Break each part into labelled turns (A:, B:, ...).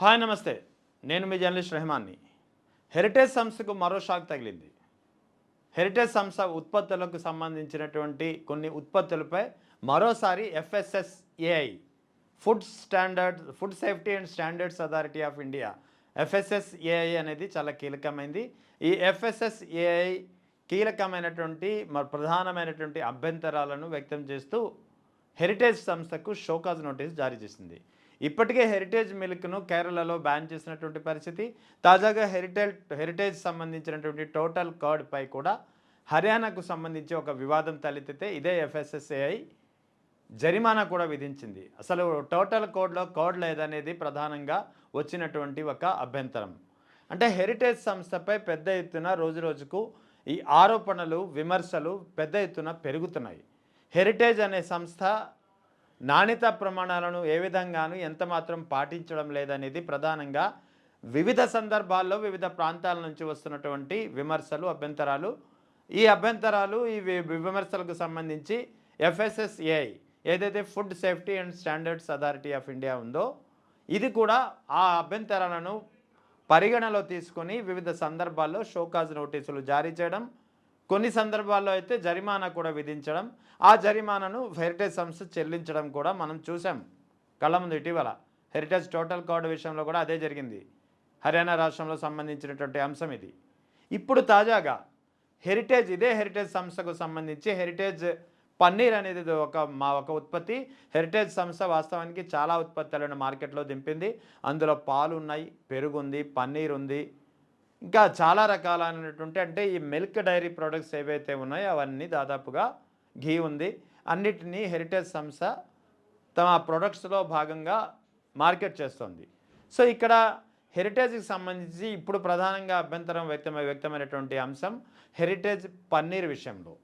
A: Hi నమస్తే. నేను మీ journalist రెహమాన్ని. Heritage సంస్థకు మరో షాక్ తగిలింది. హెరిటేజ్ సంస్థ ఉత్పత్తులకు సంబంధించినటువంటి కొన్ని ఉత్పత్తులపై మరోసారి FSSAI food safety and standards authority of India FSSAI అనేది చాలా కీలకమైంది. ఈ ఎఫ్ఎస్ఎస్ఏఐ కీలకమైనటువంటి ప్రధానమైనటువంటి అభ్యంతరాలను వ్యక్తం చేస్తూ హెరిటేజ్ సంస్థకు షోకాజ్ నోటీస్ జారీ చేసింది. ఇప్పటికే హెరిటేజ్ మిల్క్ను కేరళలో బ్యాన్ చేసినటువంటి పరిస్థితి. తాజాగా హెరిటేజ్ సంబంధించినటువంటి టోటల్ కర్డ్పై కూడా హర్యానాకు సంబంధించి ఒక వివాదం తలెత్తితే ఇదే ఎఫ్ఎస్ఎస్ఏఐ జరిమానా కూడా విధించింది. అసలు టోటల్ కర్డ్ లేదనేది ప్రధానంగా వచ్చినటువంటి ఒక అభ్యంతరం. అంటే హెరిటేజ్ సంస్థపై పెద్ద ఎత్తున రోజురోజుకు ఈ ఆరోపణలు విమర్శలు పెద్ద ఎత్తున పెరుగుతున్నాయి. హెరిటేజ్ అనే సంస్థ నాణ్యతా ప్రమాణాలను ఏ విధంగానూ ఎంతమాత్రం పాటించడం లేదనేది ప్రధానంగా వివిధ సందర్భాల్లో వివిధ ప్రాంతాల నుంచి వస్తున్నటువంటి విమర్శలు అభ్యంతరాలు. ఈ విమర్శలకు సంబంధించి ఎఫ్ఎస్ఎస్ఏఐ ఏదైతే food safety and standards authority of India ఉందో ఇది కూడా ఆ అభ్యంతరాలను పరిగణలో తీసుకొని వివిధ సందర్భాల్లో షోకాజ్ నోటీసులు జారీ చేయడం, కొన్ని సందర్భాల్లో అయితే జరిమానా కూడా విధించడం, ఆ జరిమానాను హెరిటేజ్ సంస్థ చెల్లించడం కూడా మనం చూసాం కళ్ళ ముందు. ఇటీవల హెరిటేజ్ టోటల్ కార్డు విషయంలో కూడా అదే జరిగింది. హర్యానా రాష్ట్రంలో సంబంధించినటువంటి అంశం ఇది. ఇప్పుడు తాజాగా ఇదే హెరిటేజ్ సంస్థకు సంబంధించి హెరిటేజ్ పన్నీర్ అనేది ఒక ఉత్పత్తి. హెరిటేజ్ సంస్థ వాస్తవానికి చాలా ఉత్పత్తులను మార్కెట్లో దింపింది. అందులో పాలు ఉన్నాయి, పెరుగు ఉంది, పన్నీర్ ఉంది, ఇంకా చాలా రకాలైనటువంటి అంటే ఈ మిల్క్ డైరీ ప్రొడక్ట్స్ ఏవైతే ఉన్నాయో అవన్నీ దాదాపుగా ఘీ ఉంది. అన్నిటినీ హెరిటేజ్ సంస్థ తమ ప్రొడక్ట్స్లో భాగంగా మార్కెట్ చేస్తుంది. సో ఇక్కడ హెరిటేజ్కి సంబంధించి ఇప్పుడు ప్రధానంగా అభ్యంతరం వ్యక్తమైనటువంటి అంశం హెరిటేజ్ పన్నీర్ విషయంలో.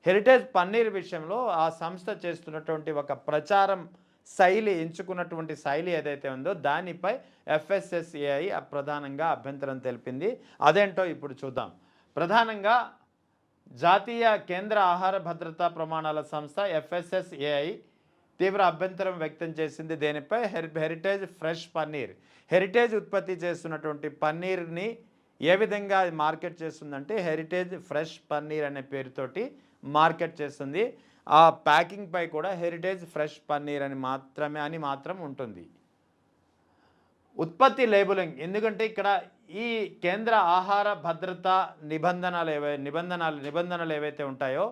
A: హెరిటేజ్ పన్నీర్ విషయంలో ఆ సంస్థ చేస్తున్నటువంటి ఒక ప్రచారం ఎంచుకున్నటువంటి శైలి ఏదైతే ఉందో దానిపై ఎఫ్ఎస్ఎస్ఏఐ ప్రధానంగా అభ్యంతరం తెలిపింది. అదేంటో ఇప్పుడు చూద్దాం. ప్రధానంగా జాతీయ కేంద్ర ఆహార భద్రతా ప్రమాణాల సంస్థ ఎఫ్ఎస్ఎస్ఏఐ తీవ్ర అభ్యంతరం వ్యక్తం చేసింది. దేనిపై హెరిటేజ్ ఫ్రెష్ పన్నీర్, హెరిటేజ్ ఉత్పత్తి చేస్తున్నటువంటి పన్నీర్ని ఏ విధంగా మార్కెట్ చేస్తుందంటే హెరిటేజ్ ఫ్రెష్ పన్నీర్ అనే పేరుతోటి మార్కెట్ చేస్తుంది. ఆ ప్యాకింగ్ పై కూడా హెరిటేజ్ ఫ్రెష్ పన్నీర్ అని మాత్రం ఉంటుంది. ఉత్పత్తి లేబులింగ్, ఎందుకంటే ఇక్కడ ఈ కేంద్ర ఆహార భద్రతా నిబంధనలు ఏవైతే ఉంటాయో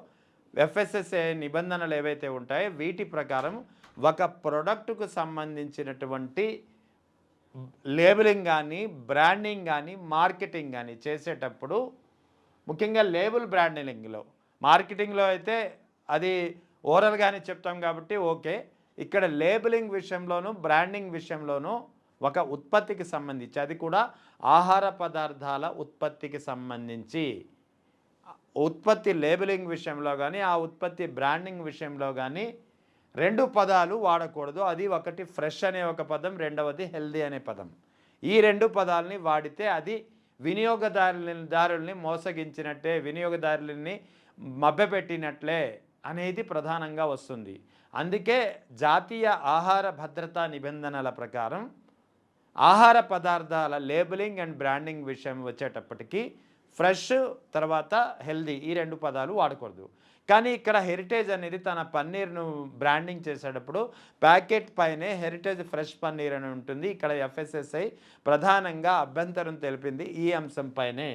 A: ఎఫ్ఎస్ఎస్ఏ నిబంధనలు ఏవైతే ఉంటాయో వీటి ప్రకారం ఒక ప్రోడక్ట్కు సంబంధించినటువంటి లేబులింగ్ కానీ బ్రాండింగ్ కానీ మార్కెటింగ్ కానీ చేసేటప్పుడు ముఖ్యంగా లేబుల్ బ్రాండింగ్లో, మార్కెటింగ్లో అయితే అది ఓరల్గానే చెప్తాం కాబట్టి ఓకే. ఇక్కడ లేబులింగ్ విషయంలోనూ బ్రాండింగ్ విషయంలోనూ ఒక ఉత్పత్తికి సంబంధించి, అది కూడా ఆహార పదార్థాల ఉత్పత్తికి సంబంధించి ఉత్పత్తి లేబులింగ్ విషయంలో కానీ ఆ ఉత్పత్తి బ్రాండింగ్ విషయంలో కానీ రెండు పదాలు వాడకూడదు. అది ఒకటి ఫ్రెష్ అనే ఒక పదం, రెండవది హెల్దీ అనే పదం. ఈ రెండు పదాలని వాడితే అది వినియోగదారుల్ని మోసగించినట్టే, వినియోగదారులని మభ్యపెట్టినట్లే అనేది ప్రధానంగా వస్తుంది. అందుకే జాతీయ ఆహార భద్రతా నిబంధనల ప్రకారం ఆహార పదార్థాల లేబులింగ్ అండ్ బ్రాండింగ్ విషయం వచ్చేటప్పటికి ఫ్రెష్ తర్వాత హెల్దీ ఈ రెండు పదాలు వాడకూడదు. కానీ ఇక్కడ హెరిటేజ్ అనేది తన పన్నీర్ను బ్రాండింగ్ చేసేటప్పుడు ప్యాకెట్ పైనే హెరిటేజ్ ఫ్రెష్ పన్నీర్ అని ఉంటుంది. ఇక్కడ ఎఫ్ఎస్ఎస్ఐ ప్రధానంగా అభ్యంతరం తెలిపింది ఈ అంశం పైనే.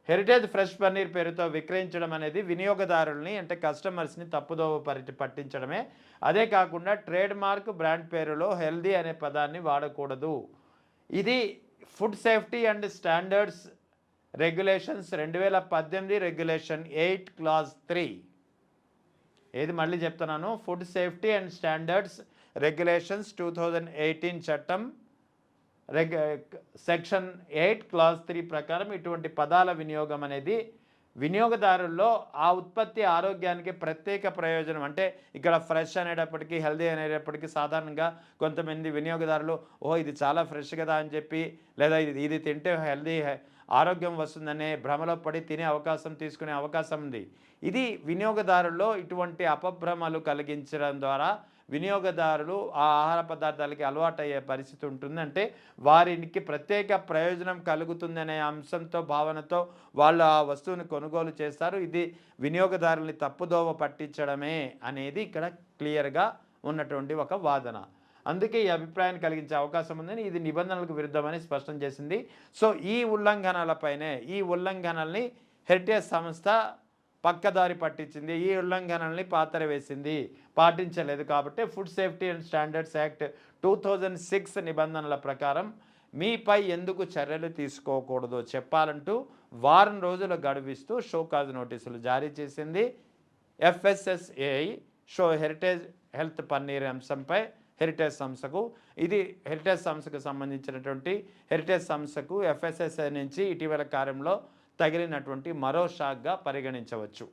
A: హెరిటేజ్ ఫ్రెష్ పన్నీర్ పేరుతో విక్రయించడం అనేది వినియోగదారుల్ని అంటే కస్టమర్స్ని తప్పుదోవ పట్టించడమే. అదే కాకుండా ట్రేడ్ మార్క్ బ్రాండ్ పేరులో హెల్దీ అనే పదాన్ని వాడకూడదు. ఇది food safety and standards regulations 2018 regulation 8 clause 3. ఏది మళ్ళీ చెప్తున్నాను, food safety and standards regulations 2018 చట్టం సెక్షన్ 8 క్లాజ్ 3 ప్రకారం ఇటువంటి పదాల వినియోగం అనేది వినియోగదారుల్లో ఆ ఉత్పత్తి ఆరోగ్యానికి ప్రత్యేక ప్రయోజనం. అంటే ఇక్కడ ఫ్రెష్ అనేటప్పటికీ హెల్దీ అనేటప్పటికీ సాధారణంగా కొంతమంది వినియోగదారులు ఇది చాలా ఫ్రెష్ కదా అని చెప్పి, లేదా ఇది తింటే హెల్దీ ఆరోగ్యం వస్తుందనే భ్రమలో పడి తీసుకునే అవకాశం ఉంది. ఇది వినియోగదారుల్లో ఇటువంటి అపభ్రమలు కలిగించడం ద్వారా వినియోగదారులు ఆ ఆహార పదార్థాలకి అలవాటయ్యే పరిస్థితి ఉంటుంది. అంటే వారికి ప్రత్యేక ప్రయోజనం కలుగుతుందనే అంశంతో భావనతో వాళ్ళు ఆ వస్తువుని కొనుగోలు చేస్తారు. ఇది వినియోగదారుల్ని తప్పుదోవ పట్టించడమే అనేది ఇక్కడ క్లియర్గా ఉన్నటువంటి ఒక వాదన. అందుకే ఈ అభిప్రాయాన్ని కలిగించే అవకాశం ఉందని ఇది నిబంధనలకు విరుద్ధమని స్పష్టం చేసింది. సో ఈ ఉల్లంఘనలపైనే ఈ ఉల్లంఘనల్ని హెరిటేజ్ సంస్థ పక్కదారి పట్టించింది. ఈ ఉల్లంఘనల్ని పాతరవేసింది, పాటించలేదు. కాబట్టి food safety and standards act 2006 నిబంధనల ప్రకారం మీపై ఎందుకు చర్యలు తీసుకోకూడదో చెప్పాలంటూ వారం రోజుల గడువిస్తూ షోకాజ్ నోటీసులు జారీ చేసింది FSSAI. హెరిటేజ్ హెల్త్ పన్నీర్ అంశంపై హెరిటేజ్ సంస్థకు, ఇది హెరిటేజ్ సంస్థకు సంబంధించినటువంటి హెరిటేజ్ సంస్థకు FSSAI నుంచి ఇటీవల కాలంలో తగిలినటువంటి మరో షాక్గా పరిగణించవచ్చు.